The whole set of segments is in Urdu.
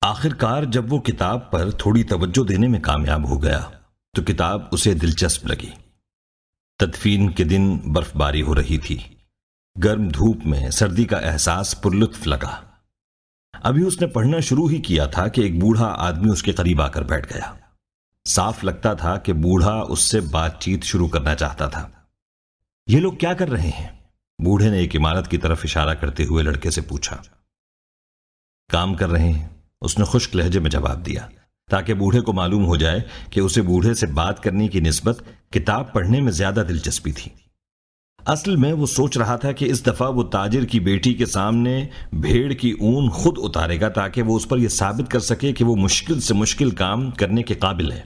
آخر کار جب وہ کتاب پر تھوڑی توجہ دینے میں کامیاب ہو گیا تو کتاب اسے دلچسپ لگی۔ تدفین کے دن برف باری ہو رہی تھی۔ گرم دھوپ میں سردی کا احساس پرلطف لگا۔ ابھی اس نے پڑھنا شروع ہی کیا تھا کہ ایک بوڑھا آدمی اس کے قریب آ کر بیٹھ گیا۔ صاف لگتا تھا کہ بوڑھا اس سے بات چیت شروع کرنا چاہتا تھا۔ یہ لوگ کیا کر رہے ہیں؟ بوڑھے نے ایک عمارت کی طرف اشارہ کرتے ہوئے لڑکے سے پوچھا۔ کام کر رہے ہیں، اس نے خشک لہجے میں جواب دیا، تاکہ بوڑھے کو معلوم ہو جائے کہ اسے بوڑھے سے بات کرنے کی نسبت کتاب پڑھنے میں زیادہ دلچسپی تھی۔ اصل میں وہ سوچ رہا تھا کہ اس دفعہ وہ تاجر کی بیٹی کے سامنے بھیڑ کی اون خود اتارے گا تاکہ وہ اس پر یہ ثابت کر سکے کہ وہ مشکل سے مشکل کام کرنے کے قابل ہے۔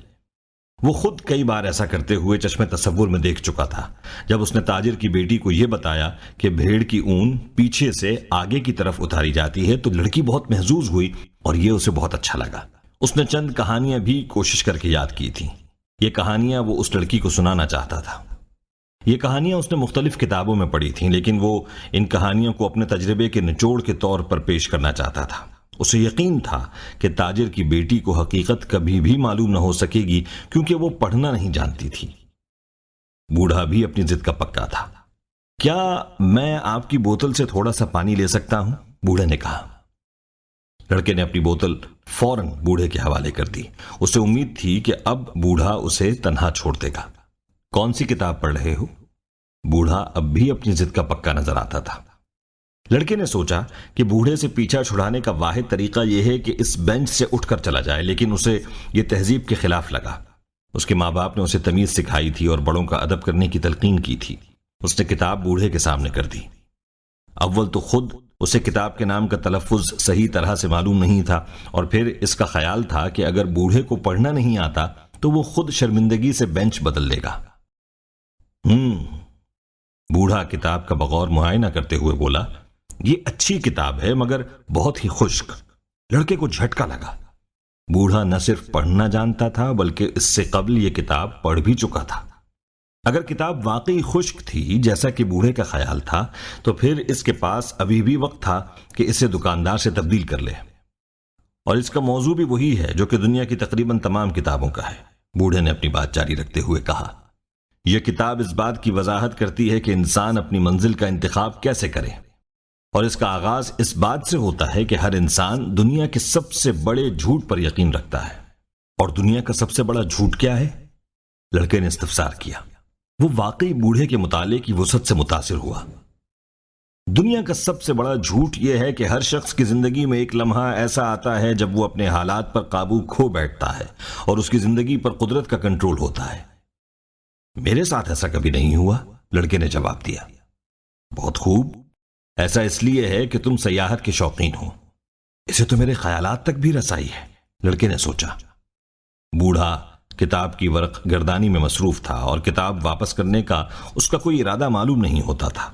وہ خود کئی بار ایسا کرتے ہوئے چشم تصور میں دیکھ چکا تھا۔ جب اس نے تاجر کی بیٹی کو یہ بتایا کہ بھیڑ کی اون پیچھے سے آگے کی طرف اتاری جاتی ہے تو لڑکی بہت محظوظ ہوئی اور یہ اسے بہت اچھا لگا۔ اس نے چند کہانیاں بھی کوشش کر کے یاد کی تھیں۔ یہ کہانیاں وہ اس لڑکی کو سنانا چاہتا تھا۔ یہ کہانیاں اس نے مختلف کتابوں میں پڑھی تھیں، لیکن وہ ان کہانیوں کو اپنے تجربے کے نچوڑ کے طور پر پیش کرنا چاہتا تھا۔ اسے یقین تھا کہ تاجر کی بیٹی کو حقیقت کبھی بھی معلوم نہ ہو سکے گی کیونکہ وہ پڑھنا نہیں جانتی تھی۔ بوڑھا بھی اپنی ضد کا پکا تھا۔ کیا میں آپ کی بوتل سے تھوڑا سا پانی لے سکتا ہوں؟ بوڑھے نے کہا۔ لڑکے نے اپنی بوتل فوراً بوڑھے کے حوالے کر دی۔ اسے امید تھی کہ اب بوڑھا اسے تنہا چھوڑ دے گا۔ کون سی کتاب پڑھ رہے ہو؟ بوڑھا اب بھی اپنی ضد کا پکا نظر آتا تھا۔ لڑکے نے سوچا کہ بوڑھے سے پیچھا چھڑانے کا واحد طریقہ یہ ہے کہ اس بینچ سے اٹھ کر چلا جائے، لیکن اسے یہ تہذیب کے خلاف لگا۔ اس کے ماں باپ نے اسے تمیز سکھائی تھی اور بڑوں کا ادب کرنے کی تلقین کی تھی۔ اس نے کتاب بوڑھے کے سامنے کر دی۔ اول تو خود اسے کتاب کے نام کا تلفظ صحیح طرح سے معلوم نہیں تھا، اور پھر اس کا خیال تھا کہ اگر بوڑھے کو پڑھنا نہیں آتا تو وہ خود شرمندگی سے بینچ بدل لے گا۔ بوڑھا کتاب کا بغور معائنہ کرتے ہوئے بولا، یہ اچھی کتاب ہے مگر بہت ہی خشک۔ لڑکے کو جھٹکا لگا۔ بوڑھا نہ صرف پڑھنا جانتا تھا بلکہ اس سے قبل یہ کتاب پڑھ بھی چکا تھا۔ اگر کتاب واقعی خشک تھی جیسا کہ بوڑھے کا خیال تھا تو پھر اس کے پاس ابھی بھی وقت تھا کہ اسے دکاندار سے تبدیل کر لے، اور اس کا موضوع بھی وہی ہے جو کہ دنیا کی تقریباً تمام کتابوں کا ہے۔ بوڑھے نے اپنی بات جاری رکھتے ہوئے کہا، یہ کتاب اس بات کی وضاحت کرتی ہے کہ انسان اپنی منزل کا انتخاب کیسے کرے، اور اس کا آغاز اس بات سے ہوتا ہے کہ ہر انسان دنیا کے سب سے بڑے جھوٹ پر یقین رکھتا ہے۔ اور دنیا کا سب سے بڑا جھوٹ کیا ہے؟ لڑکے نے استفسار کیا۔ وہ واقعی بوڑھے کے مطالعے کی وسعت سے متاثر ہوا۔ دنیا کا سب سے بڑا جھوٹ یہ ہے کہ ہر شخص کی زندگی میں ایک لمحہ ایسا آتا ہے جب وہ اپنے حالات پر قابو کھو بیٹھتا ہے اور اس کی زندگی پر قدرت کا کنٹرول ہوتا ہے۔ میرے ساتھ ایسا کبھی نہیں ہوا، لڑکے نے جواب دیا۔ بہت خوب، ایسا اس لیے ہے کہ تم سیاحت کے شوقین ہو۔ اسے تو میرے خیالات تک بھی رسائی ہے، لڑکے نے سوچا۔ بوڑھا کتاب کی ورق گردانی میں مصروف تھا اور کتاب واپس کرنے کا اس کا کوئی ارادہ معلوم نہیں ہوتا تھا۔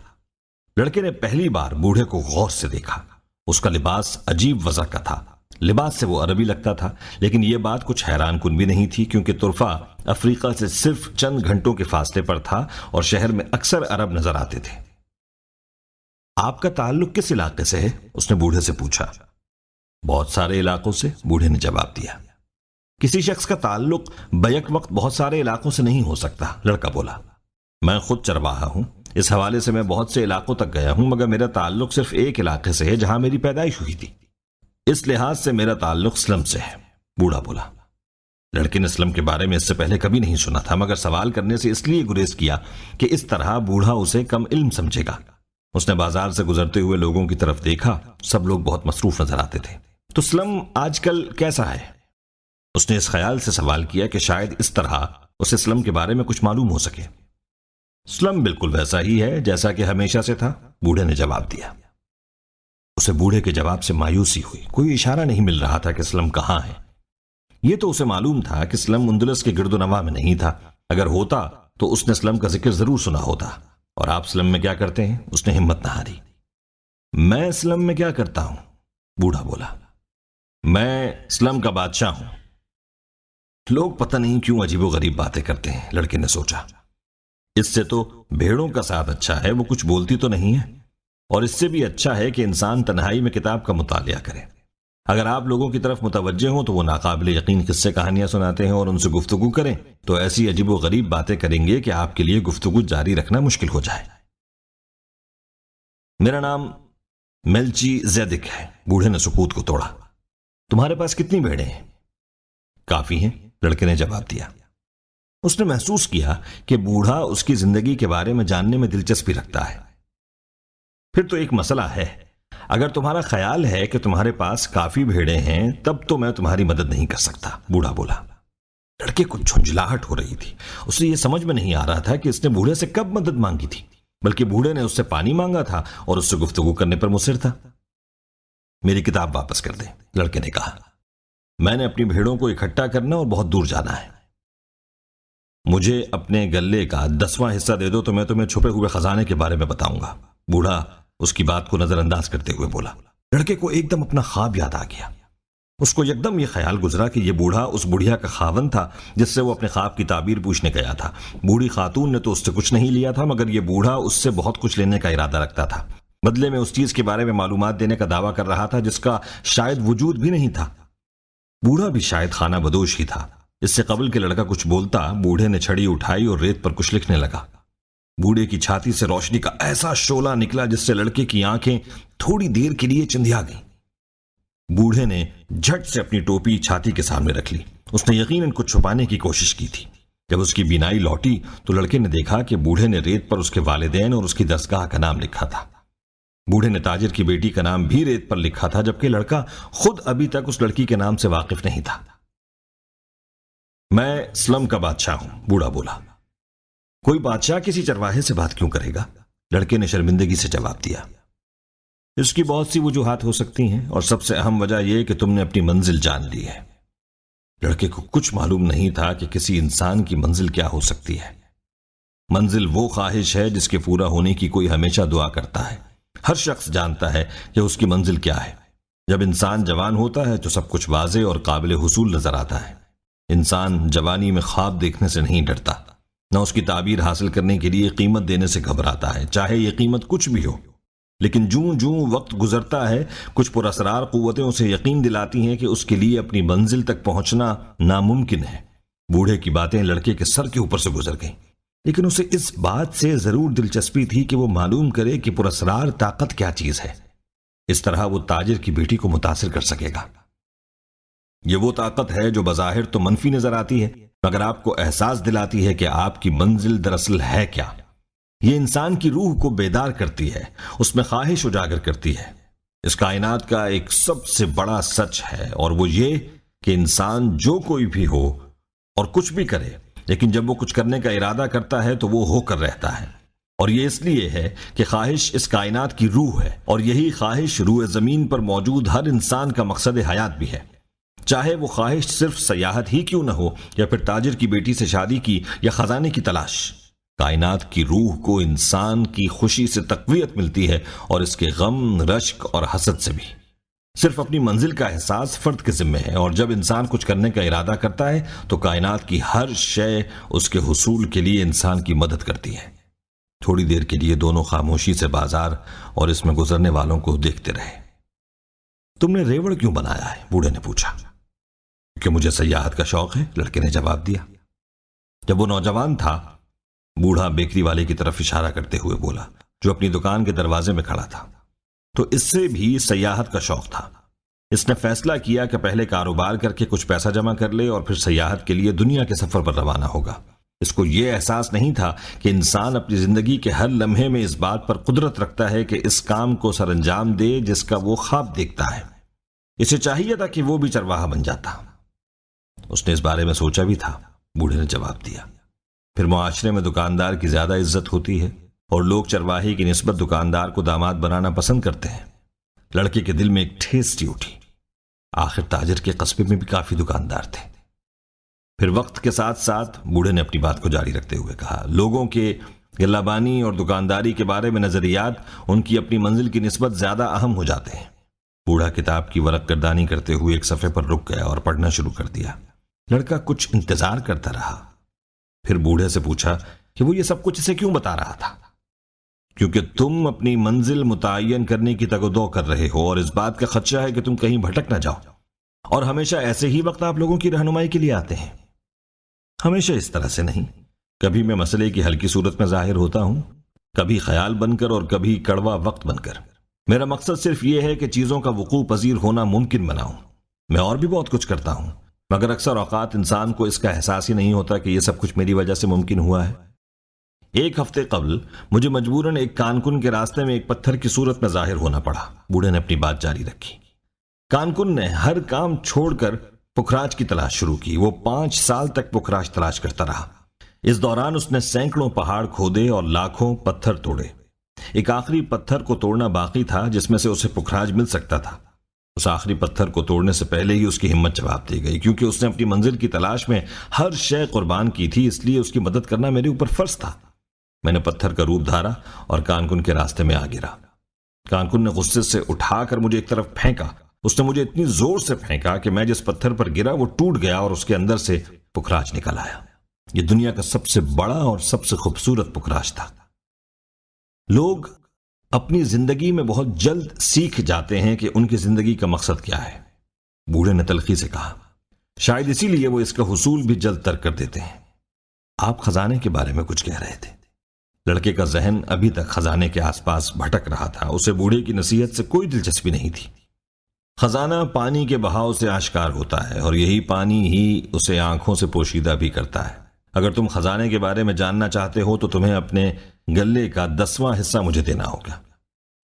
لڑکے نے پہلی بار بوڑھے کو غور سے دیکھا۔ اس کا لباس عجیب وضع کا تھا۔ لباس سے وہ عربی لگتا تھا، لیکن یہ بات کچھ حیران کن بھی نہیں تھی کیونکہ طرفہ افریقہ سے صرف چند گھنٹوں کے فاصلے پر تھا اور شہر میں اکثر عرب نظر آتے تھے۔ آپ کا تعلق کس علاقے سے ہے؟ اس نے بوڑھے سے پوچھا۔ بہت سارے علاقوں سے، بوڑھے نے جواب دیا۔ کسی شخص کا تعلق بیک وقت بہت سارے علاقوں سے نہیں ہو سکتا، لڑکا بولا۔ میں خود چرواہا ہوں، اس حوالے سے میں بہت سے علاقوں تک گیا ہوں، مگر میرا تعلق صرف ایک علاقے سے ہے جہاں میری پیدائش ہوئی تھی۔ اس لحاظ سے میرا تعلق سلم سے ہے، بوڑھا بولا۔ لڑکے نے سلم کے بارے میں اس سے پہلے کبھی نہیں سنا تھا، مگر سوال کرنے سے اس لیے گریز کیا کہ اس طرح بوڑھا اسے کم علم سمجھے گا۔ اس نے بازار سے گزرتے ہوئے لوگوں کی طرف دیکھا، سب لوگ بہت مصروف نظر آتے تھے۔ تو سلم آج کل کیسا ہے؟ اس نے اس خیال سے سوال کیا کہ شاید اس طرح اسے سلم کے بارے میں کچھ معلوم ہو سکے۔ سلم بالکل ویسا ہی ہے جیسا کہ ہمیشہ سے تھا، بوڑھے نے جواب دیا۔ اسے بوڑھے کے جواب سے مایوسی ہوئی۔ کوئی اشارہ نہیں مل رہا تھا کہ سلم کہاں ہے۔ یہ تو اسے معلوم تھا کہ سلم اندلس کے گرد و نواح میں نہیں تھا۔ اگر ہوتا تو اس نے سلم کا ذکر ضرور سنا ہوتا۔ اور آپ سلم میں کیا کرتے ہیں؟ اس نے ہمت نہ ہاری۔ میں سلم میں کیا کرتا ہوں؟ بوڑھا بولا۔ میں سلم کا بادشاہ ہوں۔ لوگ پتہ نہیں کیوں عجیب و غریب باتیں کرتے ہیں، لڑکے نے سوچا۔ اس سے تو بھیڑوں کا ساتھ اچھا ہے، وہ کچھ بولتی تو نہیں ہے، اور اس سے بھی اچھا ہے کہ انسان تنہائی میں کتاب کا مطالعہ کرے۔ اگر آپ لوگوں کی طرف متوجہ ہوں تو وہ ناقابل یقین قصے کہانیاں سناتے ہیں اور ان سے گفتگو کریں تو ایسی عجیب و غریب باتیں کریں گے کہ آپ کے لیے گفتگو جاری رکھنا مشکل ہو جائے۔ میرا نام میلچی زیدک ہے، بوڑھے نے سکوت کو توڑا۔ تمہارے پاس کتنی بھیڑیں ہیں؟ کافی ہیں، لڑکے نے جواب دیا۔ اس نے محسوس کیا کہ بوڑھا اس کی زندگی کے بارے میں جاننے میں دلچسپی رکھتا ہے۔ پھر تو ایک مسئلہ ہے، اگر تمہارا خیال ہے کہ تمہارے پاس کافی بھیڑیں ہیں تب تو میں تمہاری مدد نہیں کر سکتا، بوڑھا بولا۔ لڑکے کو جھنجھلاہٹ ہو رہی تھی، اسے یہ سمجھ میں نہیں آ رہا تھا کہ اس نے بوڑھے سے کب مدد مانگی تھی، بلکہ بوڑھے نے اس سے پانی مانگا تھا اور اس سے گفتگو کرنے پر مصر تھا۔ میری کتاب واپس کر دیں، لڑکے نے کہا۔ میں نے اپنی بھیڑوں کو اکٹھا کرنا اور بہت دور جانا ہے۔ مجھے اپنے گلے کا 10واں حصہ دے دو تو میں تمہیں چھپے ہوئے خزانے کے بارے میں بتاؤں گا، بوڑھا اس کی بات کو نظر انداز کرتے ہوئے بولا۔ لڑکے کو ایک دم اپنا خواب یاد آ گیا۔ اس کو یکدم یہ خیال گزرا کہ یہ بوڑھا اس بڑھیا کا خاوند تھا جس سے وہ اپنے خواب کی تعبیر پوچھنے گیا تھا۔ بوڑھی خاتون نے تو اس سے کچھ نہیں لیا تھا، مگر یہ بوڑھا اس سے بہت کچھ لینے کا ارادہ رکھتا تھا، بدلے میں اس چیز کے بارے میں معلومات دینے کا دعویٰ کر رہا تھا جس کا شاید وجود بھی نہیں تھا۔ بوڑھا بھی شاید خانہ بدوش ہی تھا۔ اس سے قبل کہ لڑکا کچھ بولتا، بوڑھے نے چھڑی اٹھائی اور ریت پر کچھ لکھنے لگا۔ بوڑھے کی چھاتی سے روشنی کا ایسا شعلہ نکلا جس سے لڑکے کی آنکھیں تھوڑی دیر کے لیے چندھیا گئیں۔ بوڑھے نے جھٹ سے اپنی ٹوپی چھاتی کے سامنے رکھ لی۔ اس نے یقیناً کچھ چھپانے کی کوشش کی تھی۔ جب اس کی بینائی لوٹی تو لڑکے نے دیکھا کہ بوڑھے نے ریت پر اس کے والدین اور اس کی درسگاہ کا نام لکھا تھا۔ بوڑھے نے تاجر کی بیٹی کا نام بھی ریت پر لکھا تھا، جبکہ لڑکا خود ابھی تک اس لڑکی کے نام سے واقف نہیں تھا۔ میں سلم کا بادشاہ ہوں، بوڑھا بولا۔ کوئی بادشاہ کسی چرواہے سے بات کیوں کرے گا؟ لڑکے نے شرمندگی سے جواب دیا۔ اس کی بہت سی وجوہات ہو سکتی ہیں اور سب سے اہم وجہ یہ کہ تم نے اپنی منزل جان لی ہے۔ لڑکے کو کچھ معلوم نہیں تھا کہ کسی انسان کی منزل کیا ہو سکتی ہے۔ منزل وہ خواہش ہے جس کے پورا ہونے کی کوئی ہمیشہ دعا کرتا ہے۔ ہر شخص جانتا ہے کہ اس کی منزل کیا ہے۔ جب انسان جوان ہوتا ہے تو سب کچھ واضح اور قابل حصول نظر آتا ہے۔ انسان جوانی میں خواب دیکھنے سے نہیں ڈرتا، نہ اس کی تعبیر حاصل کرنے کے لیے قیمت دینے سے گھبراتا ہے، چاہے یہ قیمت کچھ بھی ہو۔ لیکن جوں جوں وقت گزرتا ہے، کچھ پراسرار قوتیں اسے یقین دلاتی ہیں کہ اس کے لیے اپنی منزل تک پہنچنا ناممکن ہے۔ بوڑھے کی باتیں لڑکے کے سر کے اوپر سے گزر گئیں، لیکن اسے اس بات سے ضرور دلچسپی تھی کہ وہ معلوم کرے کہ پراسرار طاقت کیا چیز ہے۔ اس طرح وہ تاجر کی بیٹی کو متاثر کر سکے گا۔ یہ وہ طاقت ہے جو بظاہر تو منفی نظر آتی ہے، مگر آپ کو احساس دلاتی ہے کہ آپ کی منزل دراصل ہے کیا۔ یہ انسان کی روح کو بیدار کرتی ہے، اس میں خواہش اجاگر کرتی ہے۔ اس کائنات کا ایک سب سے بڑا سچ ہے، اور وہ یہ کہ انسان جو کوئی بھی ہو اور کچھ بھی کرے، لیکن جب وہ کچھ کرنے کا ارادہ کرتا ہے تو وہ ہو کر رہتا ہے۔ اور یہ اس لیے ہے کہ خواہش اس کائنات کی روح ہے، اور یہی خواہش روح زمین پر موجود ہر انسان کا مقصد حیات بھی ہے، چاہے وہ خواہش صرف سیاحت ہی کیوں نہ ہو، یا پھر تاجر کی بیٹی سے شادی کی، یا خزانے کی تلاش۔ کائنات کی روح کو انسان کی خوشی سے تقویت ملتی ہے، اور اس کے غم، رشک اور حسد سے بھی۔ صرف اپنی منزل کا احساس فرد کے ذمہ ہے، اور جب انسان کچھ کرنے کا ارادہ کرتا ہے تو کائنات کی ہر شے اس کے حصول کے لیے انسان کی مدد کرتی ہے۔ تھوڑی دیر کے لیے دونوں خاموشی سے بازار اور اس میں گزرنے والوں کو دیکھتے رہے۔ تم نے ریوڑ کیوں بنایا ہے؟ بوڑھے نے پوچھا۔ کہ مجھے سیاحت کا شوق ہے، لڑکے نے جواب دیا۔ جب وہ نوجوان تھا، بوڑھا بیکری والے کی طرف اشارہ کرتے ہوئے بولا، جو اپنی دکان کے دروازے میں کھڑا تھا، تو اس سے بھی سیاحت کا شوق تھا۔ اس نے فیصلہ کیا کہ پہلے کاروبار کر کے کچھ پیسہ جمع کر لے اور پھر سیاحت کے لیے دنیا کے سفر پر روانہ ہوگا۔ اس کو یہ احساس نہیں تھا کہ انسان اپنی زندگی کے ہر لمحے میں اس بات پر قدرت رکھتا ہے کہ اس کام کو سر انجام دے جس کا وہ خواب دیکھتا ہے۔ اسے چاہیے تھا کہ وہ بھی چرواہا بن جاتا۔ اس نے اس بارے میں سوچا بھی تھا، بوڑھے نے جواب دیا۔ پھر معاشرے میں دکاندار کی زیادہ عزت ہوتی ہے، اور لوگ چرواہے کی نسبت دکاندار کو داماد بنانا پسند کرتے ہیں۔ لڑکے کے دل میں ایک ٹھیس سی اٹھی۔ آخر تاجر کے قصبے میں بھی کافی دکاندار تھے۔ پھر وقت کے ساتھ ساتھ بوڑھے نے اپنی بات کو جاری رکھتے ہوئے کہا، لوگوں کے غلہ بانی اور دکانداری کے بارے میں نظریات ان کی اپنی منزل کی نسبت زیادہ اہم ہو جاتے ہیں۔ بوڑھا کتاب کی ورق گردانی کرتے ہوئے ایک صفحے پر رک گیا اور پڑھنا شروع کر دیا۔ لڑکا کچھ انتظار کرتا رہا، پھر بوڑھے سے پوچھا کہ وہ یہ سب کچھ اسے کیوں بتا رہا تھا۔ کیونکہ تم اپنی منزل متعین کرنے کی تگ و دو کر رہے ہو اور اس بات کا خدشہ ہے کہ تم کہیں بھٹک نہ جاؤ، اور ہمیشہ ایسے ہی وقت آپ لوگوں کی رہنمائی کے لیے آتے ہیں۔ ہمیشہ اس طرح سے نہیں، کبھی میں مسئلے کی ہلکی صورت میں ظاہر ہوتا ہوں، کبھی خیال بن کر اور کبھی کڑوا وقت بن کر۔ میرا مقصد صرف یہ ہے کہ چیزوں کا وقوع پذیر ہونا ممکن بناؤں۔ میں اور بھی بہت کچھ کرتا ہوں، مگر اکثر اوقات انسان کو اس کا احساس ہی نہیں ہوتا کہ یہ سب کچھ میری وجہ سے ممکن ہوا ہے۔ ایک ہفتے قبل مجھے مجبوراً ایک کانکن کے راستے میں ایک پتھر کی صورت میں ظاہر ہونا پڑا۔ بوڑھے نے اپنی بات جاری رکھی۔ کانکن نے ہر کام چھوڑ کر پکھراج کی تلاش شروع کی۔ وہ 5 سال تک پکھراج تلاش کرتا رہا۔ اس دوران اس نے سینکڑوں پہاڑ کھودے اور لاکھوں پتھر توڑے۔ ایک آخری پتھر کو توڑنا باقی تھا جس میں سے اسے پکھراج مل سکتا تھا۔ اس آخری پتھر کو توڑنے سے پہلے ہی اس کی ہمت جواب دے گئی، کیونکہ اس نے اپنی منزل کی تلاش میں ہر شے قربان کی تھی، اس لیے اس کی مدد کرنا میرے اوپر فرض تھا۔ میں نے پتھر کا روپ دھارا اور کانکن کے راستے میں آ گرا۔ کانکن نے غصے سے اٹھا کر مجھے ایک طرف پھینکا۔ اس نے مجھے اتنی زور سے پھینکا کہ میں جس پتھر پر گرا وہ ٹوٹ گیا اور اس کے اندر سے پکھراج نکل آیا۔ یہ دنیا کا سب سے بڑا اور سب سے خوبصورت پکھراج تھا۔ لوگ اپنی زندگی میں بہت جلد سیکھ جاتے ہیں کہ ان کی زندگی کا مقصد کیا ہے، بوڑھے نے تلخی سے کہا۔ شاید اسی لیے وہ اس کا حصول بھی جلد ترک کر دیتے ہیں۔ آپ خزانے کے بارے میں کچھ کہہ رہے تھے۔ لڑکے کا ذہن ابھی تک خزانے کے آس پاس بھٹک رہا تھا۔ اسے بوڑھے کی نصیحت سے کوئی دلچسپی نہیں تھی۔ خزانہ پانی کے بہاؤ سے آشکار ہوتا ہے، اور یہی پانی ہی اسے آنکھوں سے پوشیدہ بھی کرتا ہے۔ اگر تم خزانے کے بارے میں جاننا چاہتے ہو تو تمہیں اپنے گلے کا 10واں حصہ مجھے دینا ہوگا۔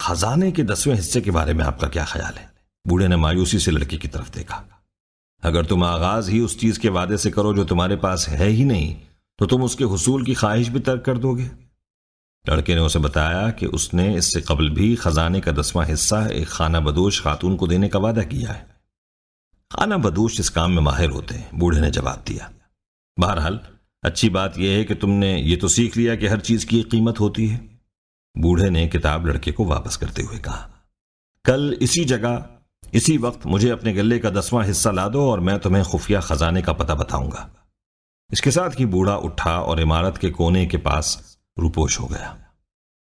خزانے کے 10ویں حصے کے بارے میں آپ کا کیا خیال ہے؟ بوڑھے نے مایوسی سے لڑکے کی طرف دیکھا۔ اگر تم آغاز ہی اس چیز کے وعدے سے کرو جو تمہارے پاس ہے ہی نہیں، تو تم اس کے حصول کی خواہش بھی ترک کر دو گے۔ لڑکے نے اسے بتایا کہ اس نے اس سے قبل بھی خزانے کا 10واں حصہ ایک خانہ بدوش خاتون کو دینے کا وعدہ کیا ہے۔ خانہ بدوش اس کام میں ماہر ہوتے ہیں، بوڑھے نے جواب دیا۔ بہرحال اچھی بات یہ ہے کہ تم نے یہ تو سیکھ لیا کہ ہر چیز کی ایک قیمت ہوتی ہے۔ بوڑھے نے کتاب لڑکے کو واپس کرتے ہوئے کہا، کل اسی جگہ اسی وقت مجھے اپنے گلے کا 10واں حصہ لا دو اور میں تمہیں خفیہ خزانے کا پتہ بتاؤں گا۔ اس کے ساتھ ہی بوڑھا اٹھا اور عمارت کے کونے کے پاس روپوش ہو گیا۔